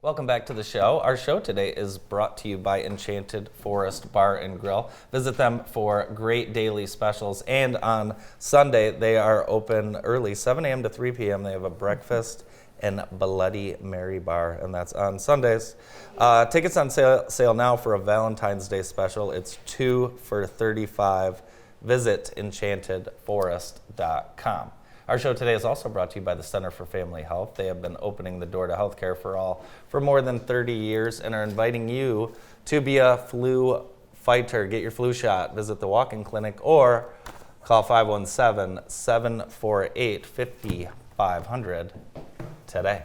Welcome back to the show. Our show today is brought to you by Enchanted Forest Bar and Grill. Visit them for great daily specials, and on Sunday they are open early, 7 a.m. to 3 p.m. They have a breakfast and Bloody Mary bar, and that's on Sundays. Tickets on sale now for a Valentine's Day special. It's 2 for $35. Visit enchantedforest.com. Our show today is also brought to you by the Center for Family Health. They have been opening the door to healthcare for all for more than 30 years and are inviting you to be a flu fighter. Get your flu shot. Visit the walk-in clinic or call 517-748-5500 today.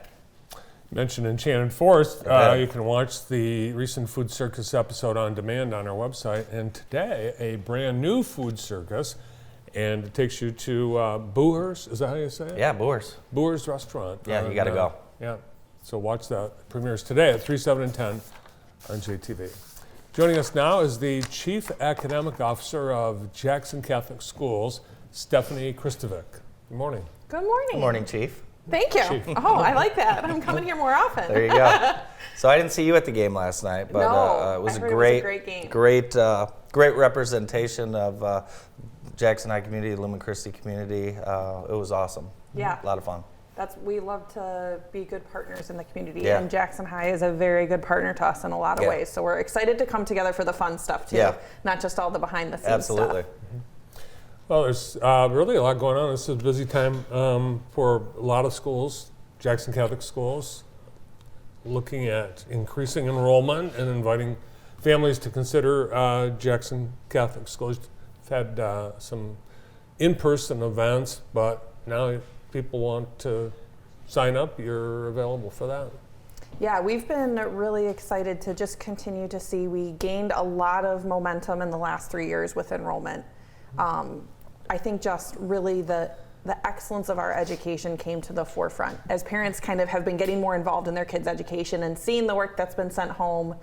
Mentioned Enchanted Forest. You can watch the recent Food Circus episode on demand on our website. And today, a brand new Food Circus. And it takes you to Boer's, is that how you say it? Yeah, Boer's. Boer's Restaurant. Yeah, you got to go. Yeah, so watch that. It premieres today at 3, 7, and 10 on JTV. Joining us now is the Chief Academic Officer of Jackson Catholic Schools, Stephanie Kristovic. Good morning. Good morning. Good morning, Chief. Thank you. Chief. Oh, I like that. I'm coming here more often. There you go. So I didn't see you at the game last night, but No, it was I a heard it was a great, great game. great representation of Jackson High community, Lumen Christi community. It was awesome. Yeah. A lot of fun. We love to be good partners in the community, Yeah. and Jackson High is a very good partner to us in a lot of Yeah. ways. So we're excited to come together for the fun stuff too, Yeah. not just all the behind the scenes Absolutely. stuff. Well, there's really a lot going on. This is a busy time for a lot of schools, Jackson Catholic schools, looking at increasing enrollment and inviting families to consider Jackson Catholic schools. We've had some in-person events, but now people want to sign up. You're available for that. Yeah, we've been really excited to just continue to see. We gained a lot of momentum in the last 3 years with enrollment. I think just really the excellence of our education came to the forefront as parents kind of have been getting more involved in their kids' education and seeing the work that's been sent home.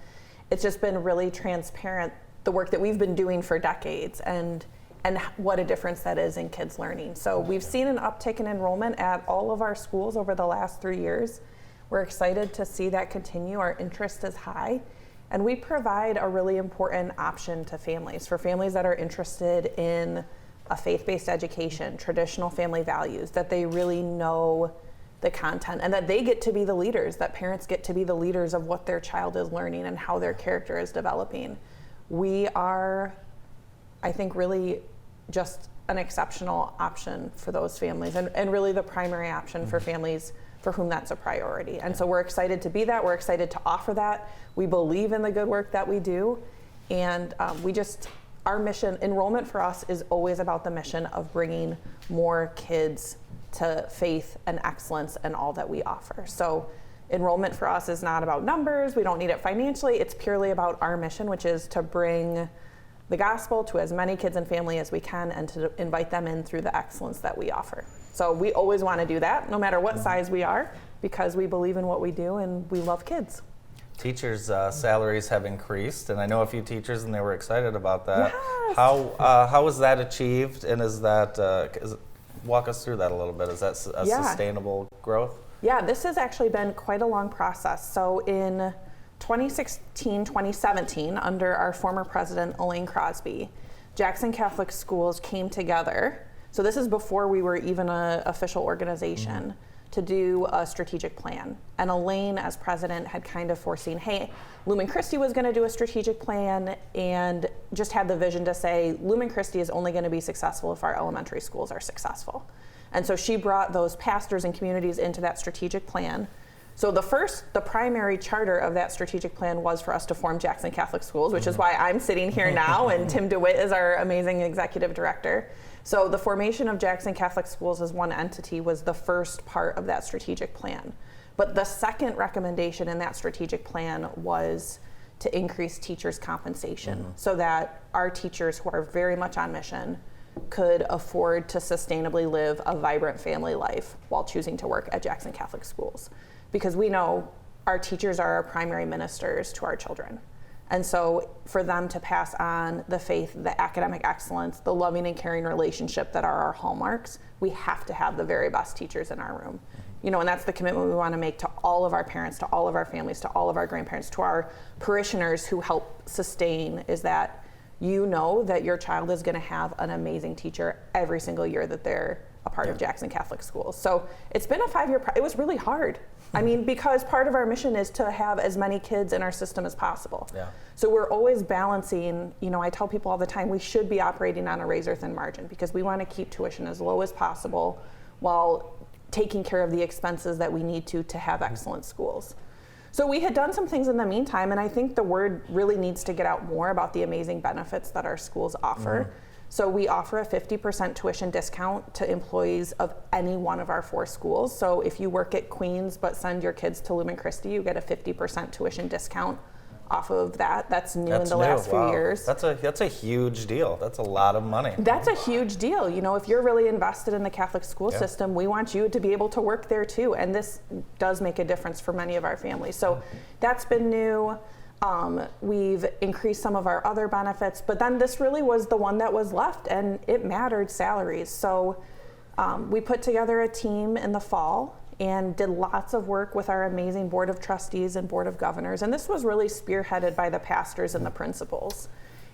It's just been really transparent, the work that we've been doing for decades, and what a difference that is in kids' learning. So we've seen an uptick in enrollment at all of our schools over the last 3 years. We're excited to see that continue. Our interest is high, and we provide a really important option to families. For families that are interested in a faith-based education, traditional family values, that they really know the content and that they get to be the leaders, that parents get to be the leaders of what their child is learning and how their character is developing. We are, I think, really just an exceptional option for those families and really the primary option for families for whom that's a priority. And so we're excited to be that. We're excited to offer that. We believe in the good work that we do. And our mission, enrollment for us is always about the mission of bringing more kids to faith and excellence and all that we offer. So enrollment for us is not about numbers. We don't need it financially. It's purely about our mission, which is to bring the gospel to as many kids and family as we can and to invite them in through the excellence that we offer. So we always want to do that, no matter what size we are, because we believe in what we do and we love kids. Teachers' salaries have increased, and I know a few teachers, and they were excited about that. Yes. How was that achieved, and walk us through that a little bit? Is that a sustainable growth? Yeah, this has actually been quite a long process. So in 2016, 2017, under our former president, Elaine Crosby, Jackson Catholic Schools came together. So this is before we were even an official organization, to do a strategic plan. And Elaine, as president, had kind of foreseen, hey, Lumen Christi was going to do a strategic plan, and just had the vision to say, Lumen Christi is only going to be successful if our elementary schools are successful. And so she brought those pastors and communities into that strategic plan. So the primary charter of that strategic plan was for us to form Jackson Catholic Schools, which is why I'm sitting here now, and Tim DeWitt is our amazing executive director. So the formation of Jackson Catholic Schools as one entity was the first part of that strategic plan. But the second recommendation in that strategic plan was to increase teachers' compensation so that our teachers, who are very much on mission, could afford to sustainably live a vibrant family life while choosing to work at Jackson Catholic Schools. Because we know our teachers are our primary ministers to our children. And so for them to pass on the faith, the academic excellence, the loving and caring relationship that are our hallmarks, we have to have the very best teachers in our room. and that's the commitment we want to make to all of our parents, to all of our families, to all of our grandparents, to our parishioners who help sustain, is that that your child is going to have an amazing teacher every single year that they're a part of Jackson Catholic Schools. So it's been a 5-year, it was really hard. I mean, because part of our mission is to have as many kids in our system as possible. Yeah. So we're always balancing, I tell people all the time, we should be operating on a razor-thin margin because we want to keep tuition as low as possible while taking care of the expenses that we need to have excellent schools. So we had done some things in the meantime, and I think the word really needs to get out more about the amazing benefits that our schools offer. Mm-hmm. So we offer a 50% tuition discount to employees of any one of our 4 schools. So if you work at Queens but send your kids to Lumen Christi, you get a 50% tuition discount off of that. That's new in the last few years. That's a huge deal. That's a lot of money. That's a huge deal. If you're really invested in the Catholic school system, we want you to be able to work there too. And this does make a difference for many of our families. So that's been new. We've increased some of our other benefits, but then this really was the one that was left, and it mattered: salaries. So we put together a team in the fall and did lots of work with our amazing Board of Trustees and Board of Governors. And this was really spearheaded by the pastors and the principals.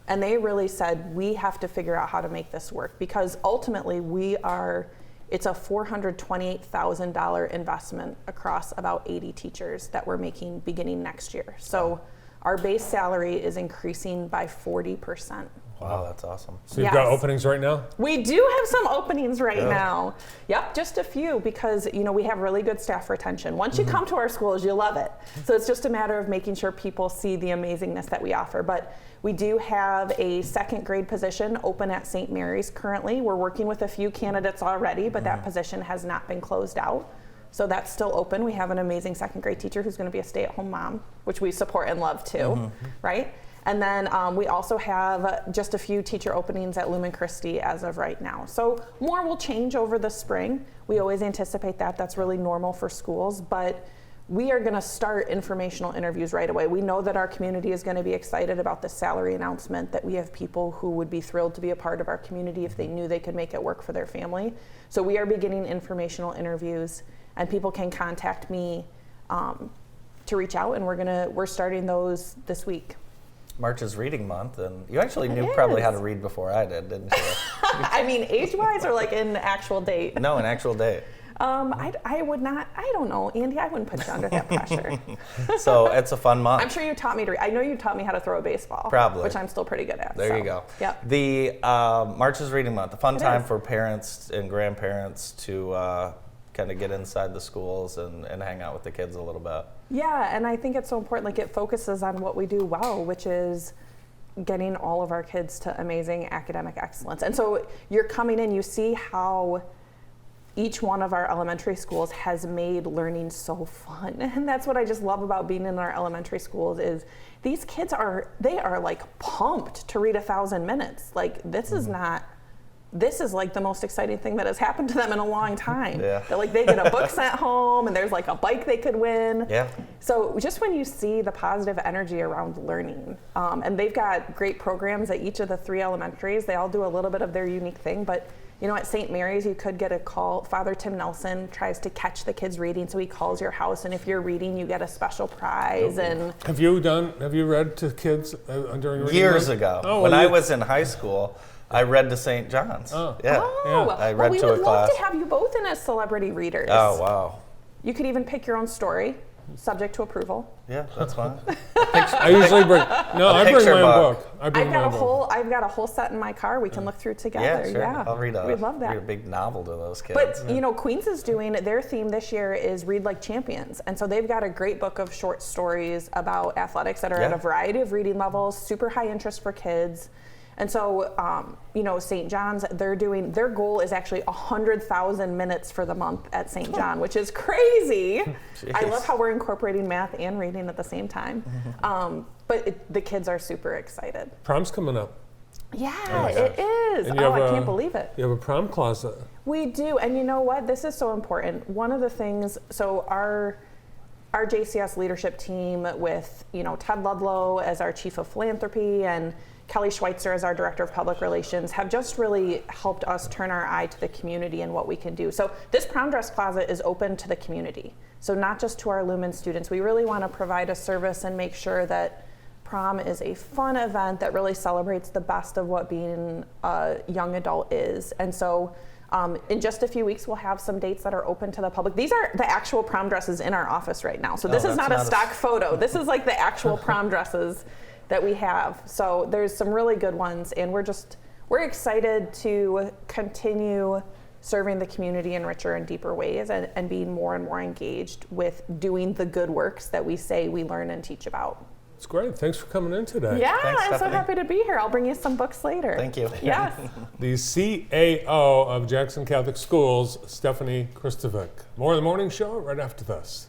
And they really said, we have to figure out how to make this work, because ultimately it's a $428,000 investment across about 80 teachers that we're making beginning next year. So our base salary is increasing by 40%. Wow, that's awesome. So you've got openings right now? We do have some openings right now. Yep, just a few, because we have really good staff retention. Once you come to our schools, you love it. So it's just a matter of making sure people see the amazingness that we offer. But we do have a 2nd grade position open at St. Mary's currently. We're working with a few candidates already, but that position has not been closed out. So that's still open. We have an amazing 2nd grade teacher who's going to be a stay-at-home mom, which we support and love too, right? And then we also have just a few teacher openings at Lumen Christi as of right now. So more will change over the spring. We always anticipate that. That's really normal for schools. But we are going to start informational interviews right away. We know that our community is going to be excited about the salary announcement, that we have people who would be thrilled to be a part of our community if they knew they could make it work for their family. So we are beginning informational interviews, and people can contact me to reach out, and we're starting those this week. March is reading month, and you actually knew probably how to read before I did, didn't you? I mean, age-wise or like in actual date? No, in actual date. I would not, I don't know, Andy, I wouldn't put you under that pressure. So it's a fun month. I'm sure you taught me I know you taught me how to throw a baseball. Probably. Which I'm still pretty good at. There you go. Yep. The March is reading month, a fun time for parents and grandparents to kind of get inside the schools and hang out with the kids a little bit. Yeah, and I think it's so important, like it focuses on what we do well, which is getting all of our kids to amazing academic excellence. And so you're coming in, you see how each one of our elementary schools has made learning so fun. And that's what I just love about being in our elementary schools is these kids they are like pumped to read 1,000 minutes. Like this is like the most exciting thing that has happened to them in a long time. Yeah. They're like, they get a book sent home and there's like a bike they could win. Yeah. So just when you see the positive energy around learning, and they've got great programs at each of the 3 elementaries, they all do a little bit of their unique thing, but at St. Mary's, you could get a call. Father Tim Nelson tries to catch the kids reading, so he calls your house, and if you're reading, you get a special prize. And have you read to kids during reading years month? ago when I was in high school? I read to St. John's. Oh. Yeah. I read we to a would class. love to have you both in as celebrity readers. Oh, wow. You could even pick your own story, subject to approval. Yeah, that's fine. I usually bring my own book. I've got a whole set in my car we can look through together. Yeah, sure. Yeah. I'll read We'd love that. read a big novel to those kids. But Queens is doing their theme this year is Read Like Champions, and so they've got a great book of short stories about athletics that are at a variety of reading levels, super high interest for kids. And so, St. John's, their goal is actually 100,000 minutes for the month at St. John, which is crazy. I love how we're incorporating math and reading at the same time. But the kids are super excited. Prom's coming up. Yeah, it is. I can't believe it. You have a prom closet. We do, and you know what? This is so important. One of the things, so our JCS leadership team with, Ted Ludlow as our chief of philanthropy and Kelly Schweitzer as our Director of Public Relations have just really helped us turn our eye to the community and what we can do. So this prom dress closet is open to the community. So not just to our Lumen students. We really want to provide a service and make sure that prom is a fun event that really celebrates the best of what being a young adult is. And so in just a few weeks, we'll have some dates that are open to the public. These are the actual prom dresses in our office right now. So this is not a stock photo. This is like the actual prom dresses that we have. So there's some really good ones, and we're excited to continue serving the community in richer and deeper ways and being more and more engaged with doing the good works that we say we learn and teach about. It's great. Thanks for coming in today. Yeah, Thanks, I'm so Stephanie. happy to be here. I'll bring you some books later. Thank you. Yes. The CAO of Jackson Catholic Schools, Stephanie Kristovic. More of the morning show right after this.